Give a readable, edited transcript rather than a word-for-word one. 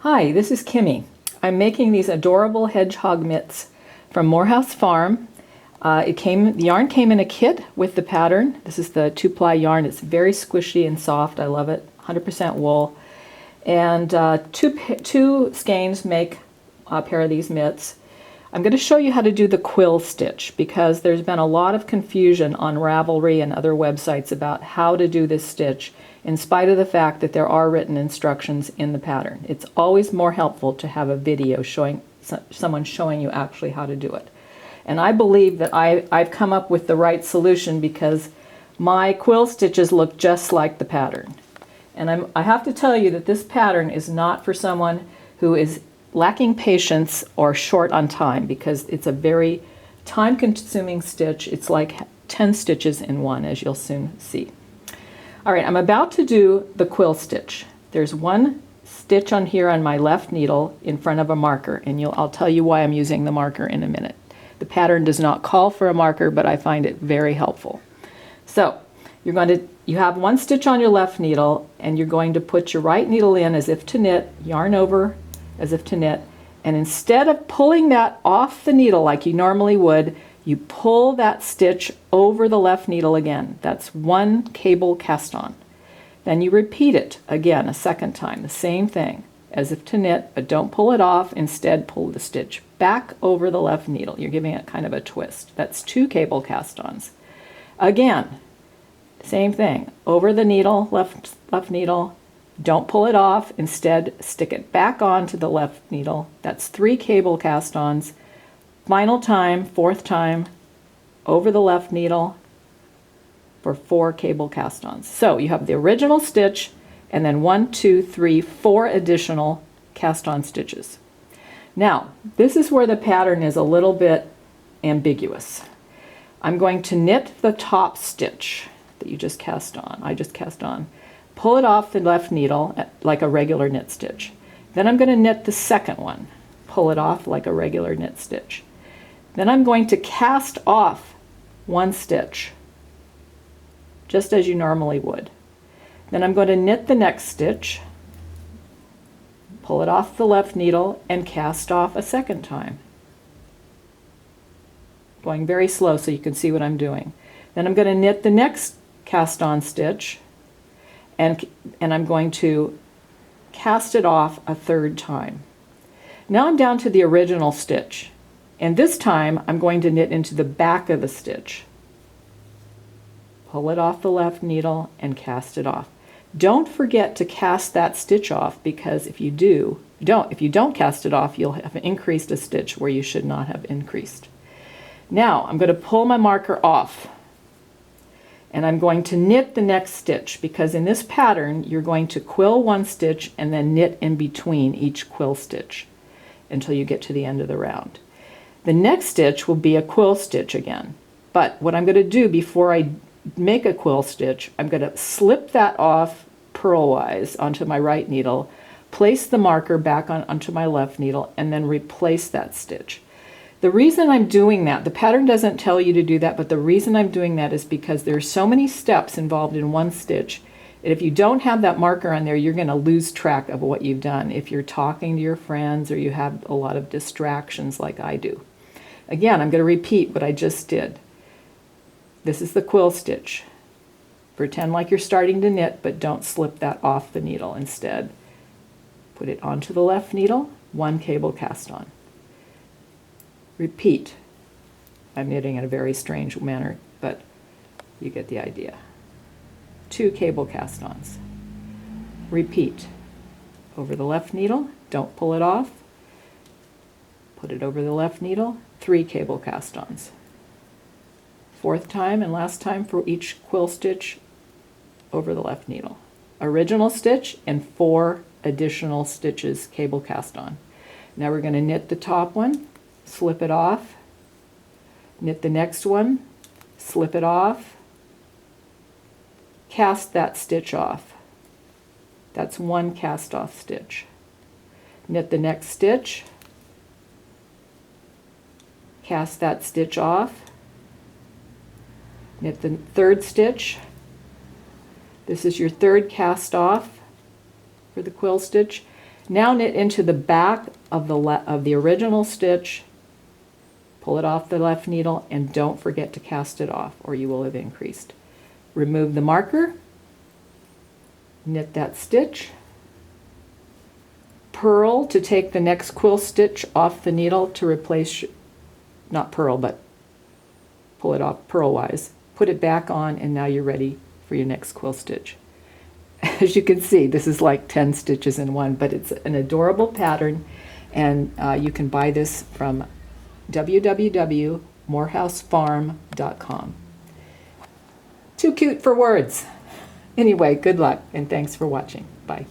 Hi, this is Kimmy. I'm making these adorable hedgehog mitts from Morehouse Farm. The yarn came in a kit with the pattern. This is the 2-ply yarn. It's very squishy and soft. I love it. 100% wool. And two skeins make a pair of these mitts. I'm going to show you how to do the quill stitch because there's been a lot of confusion on Ravelry and other websites about how to do this stitch, in spite of the fact that there are written instructions in the pattern. It's always more helpful to have a video showing someone showing you actually how to do it. And I believe that I've come up with the right solution because my quill stitches look just like the pattern. And I have to tell you that this pattern is not for someone who is lacking patience or short on time, because it's a very time-consuming stitch. It's like 10 stitches in one, as you'll soon see. All right, I'm about to do the quill stitch. There's one stitch on here on my left needle in front of a marker, and I'll tell you why I'm using the marker in a minute. The pattern does not call for a marker, but I find it very helpful. So you have one stitch on your left needle, and you're going to put your right needle in as if to knit, yarn over as if to knit, and instead of pulling that off the needle like you normally would, you pull that stitch over the left needle again. That's one cable cast on. Then you repeat it again a second time, the same thing, as if to knit, but don't pull it off. Instead, pull the stitch back over the left needle. You're giving it kind of a twist. That's 2 cable cast-ons. Again, same thing, over the needle, left needle. Don't pull it off. Instead, stick it back onto the left needle. That's 3 cable cast-ons. Final time, 4th time, over the left needle for 4 cable cast-ons. So you have the original stitch and then 1, 2, 3, 4 additional cast-on stitches. Now, this is where the pattern is a little bit ambiguous. I'm going to knit the top stitch that you just cast on. I just cast on. Pull it off the left needle like a regular knit stitch. Then I'm going to knit the second one. Pull it off like a regular knit stitch. Then I'm going to cast off 1 stitch, just as you normally would. Then I'm going to knit the next stitch, pull it off the left needle, and cast off a second time. Going very slow so you can see what I'm doing. Then I'm going to knit the next cast on stitch, and I'm going to cast it off a 3rd time. Now I'm down to the original stitch, and this time I'm going to knit into the back of the stitch. Pull it off the left needle and cast it off. Don't forget to cast that stitch off, because if you don't cast it off, you'll have increased a stitch where you should not have increased. Now I'm going to pull my marker off, and I'm going to knit the next stitch, because in this pattern you're going to quill 1 stitch and then knit in between each quill stitch until you get to the end of the round. The next stitch will be a quill stitch again, but what I'm going to do before I make a quill stitch, I'm going to slip that off purlwise onto my right needle, place the marker back onto my left needle, and then replace that stitch. The reason I'm doing that, the pattern doesn't tell you to do that, but the reason I'm doing that is because there's so many steps involved in 1 stitch, and if you don't have that marker on there, you're going to lose track of what you've done if you're talking to your friends or you have a lot of distractions like I do. Again, I'm going to repeat what I just did. This is the quill stitch. Pretend like you're starting to knit, but don't slip that off the needle. Instead, put it onto the left needle, 1 cable cast on. Repeat. I'm knitting in a very strange manner, but you get the idea. 2 cable cast-ons. Repeat. Over the left needle, don't pull it off. Put it over the left needle, 3 cable cast-ons. 4th time and last time for each quill stitch over the left needle. Original stitch and 4 additional stitches cable cast on. Now we're going to knit the top one, slip it off, knit the next one, slip it off, cast that stitch off. That's 1 cast off stitch. Knit the next stitch, cast that stitch off, knit the 3rd stitch. This is your 3rd cast off for the quill stitch. Now knit into the back of the original stitch, pull it off the left needle, and don't forget to cast it off or you will have increased. Remove the marker, knit that stitch, purl to take the next quill stitch off the needle to replace, not purl, but pull it off purl-wise. Put it back on, and now you're ready for your next quill stitch. As you can see, this is like 10 stitches in one, but it's an adorable pattern, and you can buy this from www.morehousefarm.com. Too cute for words. Anyway, good luck, and thanks for watching. Bye.